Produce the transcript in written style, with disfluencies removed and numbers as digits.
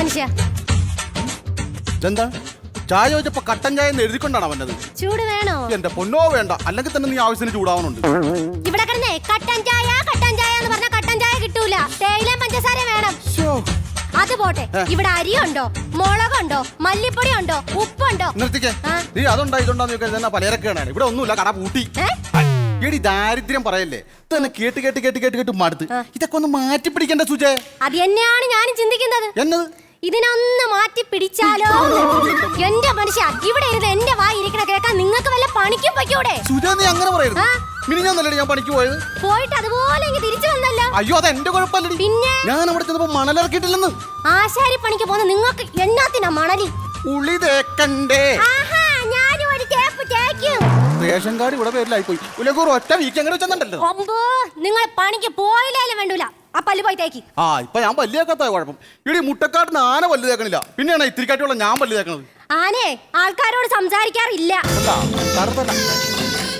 മനുഷ്യ. എന്താ ചായ ചോദിച്ചപ്പോ കട്ടൻ ചായ എന്ന് എഴുതിക്കൊണ്ടാണ് വന്നത്. ചൂട് വേണോ? എന്റെ പൊന്നോ വേണ്ട, അല്ലെങ്കിൽ തന്നെ നീ ആവശ്യത്തിന് ചൂടാവുന്നുണ്ട്. ഇവിടെ കിടന്നേ കട്ടൻ ചായ എന്ന് പറഞ്ഞാൽ കട്ടൻ ചായ കിട്ടൂല. തേയില പഞ്ചസാര വേണം. അത് പോട്ടെ, ഇവിടെ അരിയുണ്ടോ, മുളകുണ്ടോ, മല്ലിപ്പൊടി ഉണ്ടോ, ഉപ്പുണ്ടോ? നിർത്തിക്കേ. നീ അതുണ്ടോ ഇതുണ്ടോന്ന് ചോദിക്കാൻ പലചരക്കാണ്. ഇവിടെ ഒന്നുമില്ല, കട പൂട്ടി. എടി ദാരിദ്ര്യം പറയല്ലേ, തന്നെ കേട്ട് കേട്ട് കേട്ട് കേട്ട് കേട്ട് മടുത്ത്. ഇതൊക്കെ ഒന്ന് മാറ്റി പിടിക്കണ്ട സുജേ. അത് തന്നെയാണ് ഞാനും ചിന്തിക്കുന്നത്. എന്നത് ഇതിനൊന്ന് മാറ്റി പിടിച്ചാലോ? എന്റെ മനുഷ്യ, ഇവിടെ ഇരുന്ന് എന്റെ വായി ഇരിക്കണ കേൾക്കാൻ നിങ്ങൾക്ക് വല്ല പണിക്കും പൊയ്ക്കൂടെ? സുജ, നീ അങ്ങനെ പറയരുത്. മിനിഞ്ഞാന്നല്ലേ ഞാൻ പണിക്ക് പോയത്? പോയിട്ട് അതുപോലെ തിരിച്ചു വന്നല്ലോ. അയ്യോ, അത് എന്റെ കുഴപ്പമല്ലേ. പിന്നെ ഞാൻ അവിടെ ചെന്നപ്പോ മണലിറക്കിയിട്ടില്ലെന്ന്. ആശാരി പണിക്ക് പോകുന്ന നിങ്ങൾക്ക് എന്നാത്തിനാ മണലി? ഉളി തേക്കണ്ടേ? ഞാനും ഒരു തേപ്പ് തേക്കും. റേഷൻ കാർഡ് ഇവിടെ പേരിലായി പോയി. ഒറ്റ വീക്ക് അങ്ങനെ വെച്ചെന്നുണ്ടല്ലോ. നിങ്ങൾ പണിക്ക് പോയില്ലേലും വേണ്ടൂല, ആ പല്ല് പോയി തേക്കി. ഇപ്പൊ ഞാൻ പല്ല് തേക്കാത്ത കുഴപ്പം. ഇവിടെ മുട്ടക്കാട്ടിന് ആന പല്ല് തേക്കണില്ല, പിന്നെയാണ് ഇത്തിരിക്കാട്ടുള്ള ഞാൻ പല്ല് തേക്കണത്. ആനേ ആൾക്കാരോട് സംസാരിക്കാറില്ല.